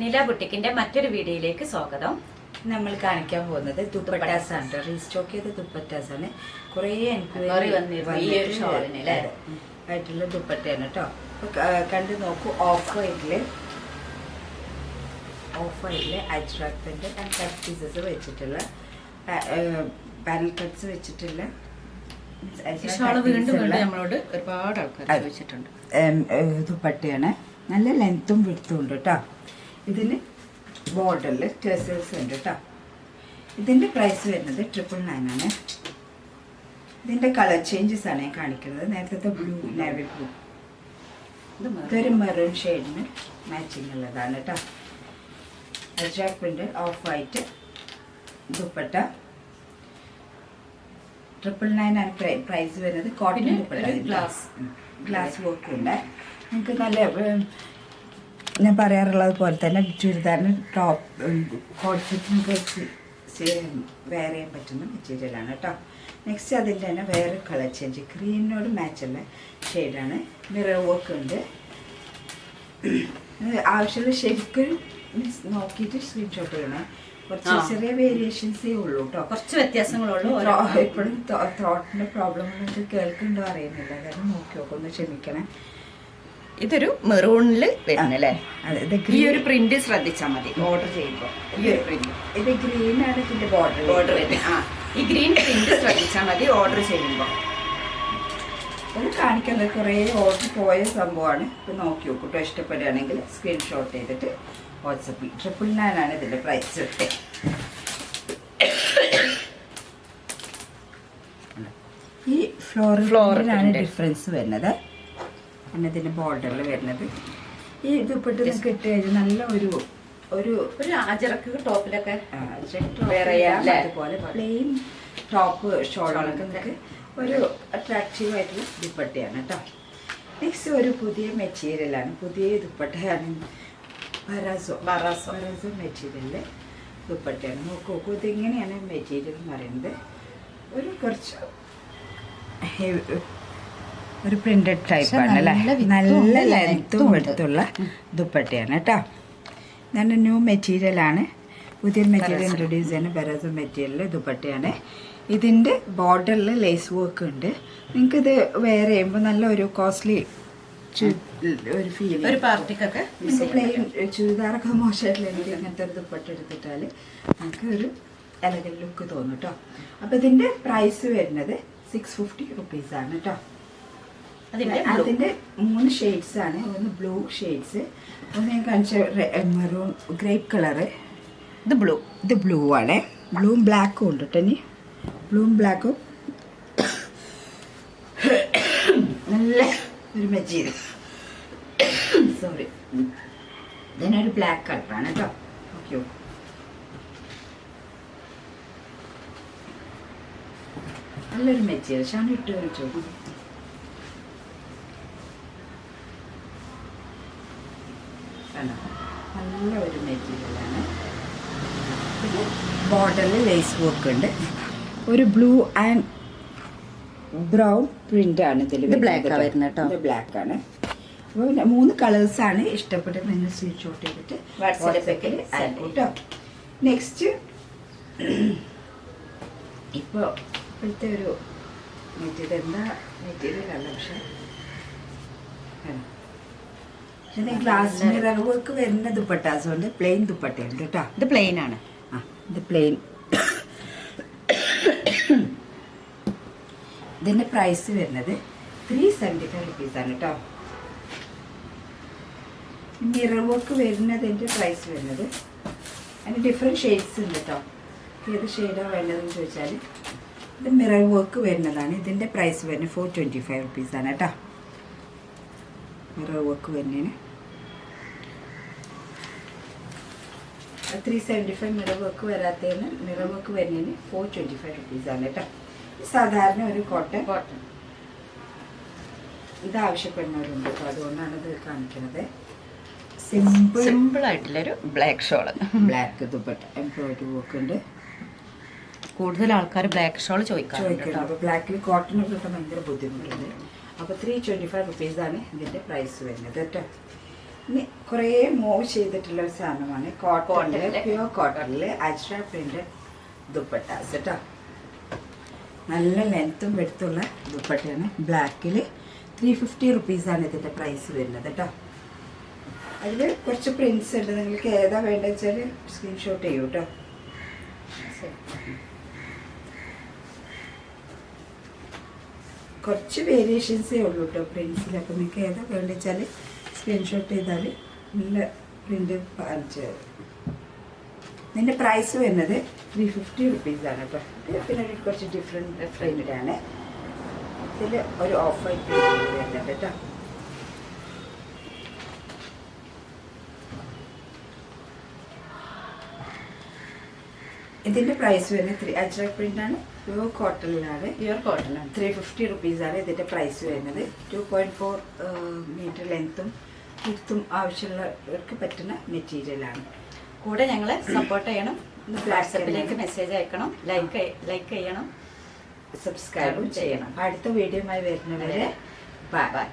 നീല ബുട്ടിക്കിന്റെ മറ്റൊരു വീഡിയോയിലേക്ക് സ്വാഗതം. നമ്മൾ കാണിക്കാൻ പോകുന്നത് ദുപ്പട്ടാസ് ആണ്. റീസ്റ്റോക്ക് ചെയ്ത ദുപ്പട്ടാസ് ആണ്. കുറേ എൻക്വയറി ആയിട്ടുള്ള ദുപ്പട്ടയാണ് കേട്ടോ. കണ്ടു നോക്കൂ. ഓഫ് വൈറ്റില് Ajrak print and cut pieces വെച്ചിട്ടുള്ള പാനൽ കട്ട്സ് വെച്ചിട്ടുള്ള നമ്മളോട് ഒരുപാട് ആൾക്കാർ ചോദിച്ചിട്ടുണ്ട്. ദുപ്പട്ടയാണ്. നല്ല ലെങ്ത്തും വിടുത്തും ഉണ്ട് കേട്ടോ. ഇതിന് ബോർഡറിൽ ടെസൽസ് ഉണ്ട് കേട്ടോ. ഇതിൻ്റെ പ്രൈസ് വരുന്നത് 999 ആണ്. ഇതിൻ്റെ കളർ ചേഞ്ചസ് ആണ് ഞാൻ കാണിക്കുന്നത്. നേരത്തെ ബ്ലൂ, നേവി ബ്ലൂ, ഇതൊരു മെറൂൺ ഷെയ്ഡിന് മാച്ചിങ് ഉള്ളതാണ് കേട്ടോ. Ajrak print of white dupatta 999 ആണ് പ്രൈസ് വരുന്നത്. കോട്ടൺ ദുപ്പട്ട, ഗ്ലാസ് വർക്കും ഉണ്ട്. നിങ്ങൾക്ക് നല്ല ഞാൻ പറയാറുള്ളത് പോലെ തന്നെ ചുരിദാറിന് ടോപ്പ് കോട്ട് സെറ്റിനൊക്കെ വെയർ ചെയ്യാൻ പറ്റുന്ന മെറ്റീരിയലാണ് കേട്ടോ. നെക്സ്റ്റ് അതിൻ്റെ തന്നെ വേറെ കളർ ചേഞ്ച്, ഗ്രീനിനോട് മാച്ചുള്ള ഷെയ്ഡാണ്. മിറർ വർക്ക് ഉണ്ട്. ആവശ്യമുള്ള ശരിക്കും നോക്കിയിട്ട് സ്ക്രീൻഷോട്ട് ചെയ്യണേ. കുറച്ച് ചെറിയ വേരിയേഷൻസേ ഉള്ളൂ കേട്ടോ. കുറച്ച് വ്യത്യാസങ്ങളുള്ളൂ. എപ്പോഴും ത്രോട്ടിൻ്റെ പ്രോബ്ലം നിങ്ങൾക്ക് കേൾക്കുന്നുണ്ടോ അറിയുന്നില്ല. അതായത് നോക്കി നോക്കും, ഒന്ന് ക്ഷമിക്കണേ. ഇതൊരു മെറൂണില് വരുന്നല്ലേ? ഈ ഒരു പ്രിന്റ് ശ്രദ്ധിച്ചാൽ മതി ഓർഡർ ചെയ്യുമ്പോൾ. ഈ ഒരു പ്രിന്റ് ഇത് ഗ്രീനാണ് ഇതിന്റെ ബോർഡർ വരുന്നത്. ഈ ഗ്രീൻ പ്രിന്റ് ശ്രദ്ധിച്ചാൽ മതി ഓർഡർ ചെയ്യുമ്പോൾ. ഇത് കാണിക്കുന്നത് കുറേ ഓർഡർ പോയ സംഭവമാണ്. ഇപ്പം നോക്കി നോക്കൂട്ടോ. ഇഷ്ടപ്പെടുകയാണെങ്കിൽ സ്ക്രീൻഷോട്ട് ചെയ്തിട്ട് വാട്സപ്പിൽ 999 ആണ് ഇതിന്റെ പ്രൈസ്. ഈ ഫ്ലോറിലാണ് ഡിഫറൻസ് വരുന്നത്. ഇതിന്റെ ബോർഡറിൽ വരുന്നത്. ഈ ദുപ്പട്ട നിങ്ങൾക്ക് ഇട്ട് കഴിഞ്ഞാൽ നല്ല ഒരു ആജറക്ക് ടോപ്പിലൊക്കെ അതുപോലെ പ്ലെയിൻ ടോപ്പ് ഷോളൊക്കെ നിങ്ങൾക്ക് ഒരു അട്രാക്റ്റീവ് ആയിട്ടുള്ള ദുപ്പട്ടയാണ് കേട്ടോ. നെക്സ്റ്റ് ഒരു പുതിയ മെറ്റീരിയലാണ്. പുതിയ ദുപ്പട്ടയാണ്. ബറാസോ മെറ്റീരിയലില് ദുപ്പട്ടയാണ്. നോക്കൂ, ഇതിങ്ങനെയാണ് മെറ്റീരിയൽ എന്ന് പറയുന്നത്. ഒരു കുറച്ച് ഒരു പ്രിന്റഡ് ടൈപ്പാണ് അല്ലേ. നല്ല ലെങ്ത്തും എടുത്തുള്ള ദുപ്പട്ടയാണ് കേട്ടോ. ഇതാണ് ന്യൂ മെറ്റീരിയലാണ്. പുതിയൊരു മെറ്റീരിയൽ ഇൻട്രൊഡ്യൂസ് ചെയ്യുന്ന ബറാസോ മെറ്റീരിയൽ ദുപ്പട്ടയാണ്. ഇതിൻ്റെ ബോർഡറിൽ ലേസ് വർക്ക് ഉണ്ട്. നിങ്ങൾക്കിത് വെയർ ചെയ്യുമ്പോൾ നല്ല ഒരു കോസ്റ്റ്ലി ഒരു ഫീൽ. ഒരു പാർട്ടിക്കൊക്കെ പ്ലെയിൻ ചുരിദാറൊക്കെ മോശമായിട്ടില്ലെങ്കിൽ ഇങ്ങനത്തെ ഒരു ദുപ്പട്ട എടുത്തിട്ടാൽ നമുക്ക് ഒരു എലഗൻ ലുക്ക് തോന്നും കേട്ടോ. അപ്പോൾ ഇതിൻ്റെ പ്രൈസ് വരുന്നത് 650 റുപ്പീസാണ് കേട്ടോ. അതിൻ്റെ 3 ഷെയ്ഡ്സ് ആണ്. ഒന്ന് ബ്ലൂ ഷെയ്ഡ്സ്, ഒന്ന് ഞാൻ കാണിച്ച മെറൂൺ ഗ്രേപ്പ് കളറ്. ഇത് ബ്ലൂ ആണ്. ബ്ലൂവും ബ്ലാക്കും ഉണ്ട് കേട്ടോ. ഇനി ബ്ലൂവും ബ്ലാക്കും നല്ല ഒരു മെറ്റീരിയൽ. സോറി, ഇതിനൊരു ബ്ലാക്ക് കളറാണ് കേട്ടോ. ഓക്കെ, നല്ലൊരു മെറ്റീരിയൽ. ഷാണ് ഇട്ട് വെച്ചോ. നല്ല ഒരു മെറ്റീരിയലാണ്. ഇത് ബോർഡറിൽ ലേസ് വർക്ക് ഉണ്ട്. ഒരു ബ്ലൂ ആൻഡ് ബ്രൗൺ പ്രിന്റ് ആണ് ഇതിൽ. ബ്ലാക്കാണ് വരുന്നത് കേട്ടോ. ഇത് ബ്ലാക്ക് ആണ്. അപ്പോൾ 3 കളേഴ്സാണ്. ഇഷ്ടപ്പെട്ട് നിങ്ങൾ സ്ക്രീൻഷോട്ട് ചെയ്തിട്ട് വാട്സാപ്പിൽ അയക്കും കേട്ടോ. നെക്സ്റ്റ് ഇപ്പോഴത്തെ ഒരു മെറ്റീരിയൽ എന്താ മെറ്റീരിയൽ അല്ല, പക്ഷെ പിന്നെ ഗ്ലാസ് മിറർ വർക്ക് വരുന്ന ദുപ്പട്ടാസ് കൊണ്ട് പ്ലെയിൻ ദുപ്പട്ടയുണ്ട് കേട്ടോ. ഇത് പ്ലെയിൻ ആണ്. ഇത് പ്ലെയിൻ. ഇതിൻ്റെ പ്രൈസ് വരുന്നത് 375 റുപ്പീസാണ് കേട്ടോ. മിറർ വർക്ക് വരുന്നതിൻ്റെ പ്രൈസ് വരുന്നത് അതിന് ഡിഫറെൻറ്റ് ഷെയ്ഡ്സ് ഉണ്ട് കേട്ടോ. ഏത് ഷെയ്ഡാണ് വേണ്ടതെന്ന് ചോദിച്ചാൽ ഇത് മിറർ വർക്ക് വരുന്നതാണ്. ഇതിൻ്റെ പ്രൈസ് വരുന്നത് 425 റുപ്പീസാണ് കേട്ടോ. മിറർ വർക്ക് വരുന്നതിന് 375. മിറർ വർക്ക് വരാത്തതിന് മിറർ വർക്ക് വരുന്നതിന് 425 റുപ്പീസാണ് കേട്ടോ. സാധാരണ ഒരു കോട്ടൺ ഇത് ആവശ്യപ്പെടുന്നവരുണ്ട് കേട്ടോ. അതുകൊണ്ടാണ് ഇത് കാണിക്കുന്നത്. സിമ്പിൾ ആയിട്ടുള്ളൊരു black shawl, black dupatta, embroidery work ഉണ്ട്. കൂടുതൽ ആൾക്കാർ ബ്ലാക്ക് ഷോൾ ചോദിക്കുന്നുണ്ട്. അപ്പോൾ ബ്ലാക്കിൽ കോട്ടണൊക്കെ കിട്ടാൻ ഭയങ്കര ബുദ്ധിമുട്ടുണ്ട്. അപ്പോൾ 325 റുപ്പീസാണ് ഇതിൻ്റെ പ്രൈസ് വരുന്നത് കേട്ടോ. ഇനി കുറേ മൂവ് ചെയ്തിട്ടുള്ള ഒരു സാധനമാണ് കോട്ടണില്, Cotton-ല്. പ്യൂർ കോട്ടണില് അജ്ര പ്രിന്റഡ് ദുപ്പട്ടാസ് കേട്ടോ. നല്ല ലെങ്ത്തും വെടുത്തുള്ള ദുപ്പട്ടയാണ്. ബ്ലാക്കിൽ 350 റുപ്പീസാണ് ഇതിൻ്റെ പ്രൈസ് വരുന്നത് കേട്ടോ. അതിൽ കുറച്ച് പ്രിൻസ് ഉണ്ട്, നിങ്ങൾക്ക് ഏതാ വേണ്ടത് വെച്ചാൽ സ്ക്രീൻഷോട്ട് ചെയ്യൂ കേട്ടോ. കുറച്ച് വേരിയേഷൻസേ ഉള്ളൂ കേട്ടോ പ്രിൻസിൽ. അപ്പോൾ നിങ്ങൾക്ക് ഏതാ വേണ്ടത് വെച്ചാൽ സ്ക്രീൻഷോട്ട് ചെയ്താൽ നല്ല പ്രിൻ്റ് കാണിച്ചു തരും. ഇതിൻ്റെ പ്രൈസ് വരുന്നത് 350 റുപ്പീസാണ് കേട്ടോ. ഇത് പിന്നെ ഒരു കുറച്ച് ഡിഫറെൻറ്റ് പ്രിൻ്റാണ്. ഇതിൽ ഒരു ഓഫ് വൈറ്റ് പ്രിൻ്റ് വരുന്നുണ്ട് കേട്ടോ. ഇതിൻ്റെ പ്രൈസ് വരുന്നത് അജ്രക് പ്രിൻ്റാണ്, പ്യൂർ കോട്ടണിലാണ്. പ്യുവർ കോട്ടൺ ആണ്. 350 റുപ്പീസാണ് ഇതിൻ്റെ പ്രൈസ് വരുന്നത്. 2.4 മീറ്റർ ലെങ്ത്തും വിത്തും ആവശ്യമുള്ളവർക്ക് പറ്റുന്ന മെറ്റീരിയലാണ്. കൂടെ ഞങ്ങളെ സപ്പോർട്ട് ചെയ്യണം. Black വാട്സപ്പിലേക്ക് ആണ്. മെസ്സേജ് അയക്കണം, ലൈക്ക് ചെയ്യണം, സബ്സ്ക്രൈബും ചെയ്യണം. അടുത്ത വീഡിയോയുമായി വരുന്നവരെ ബൈ. ബൈ.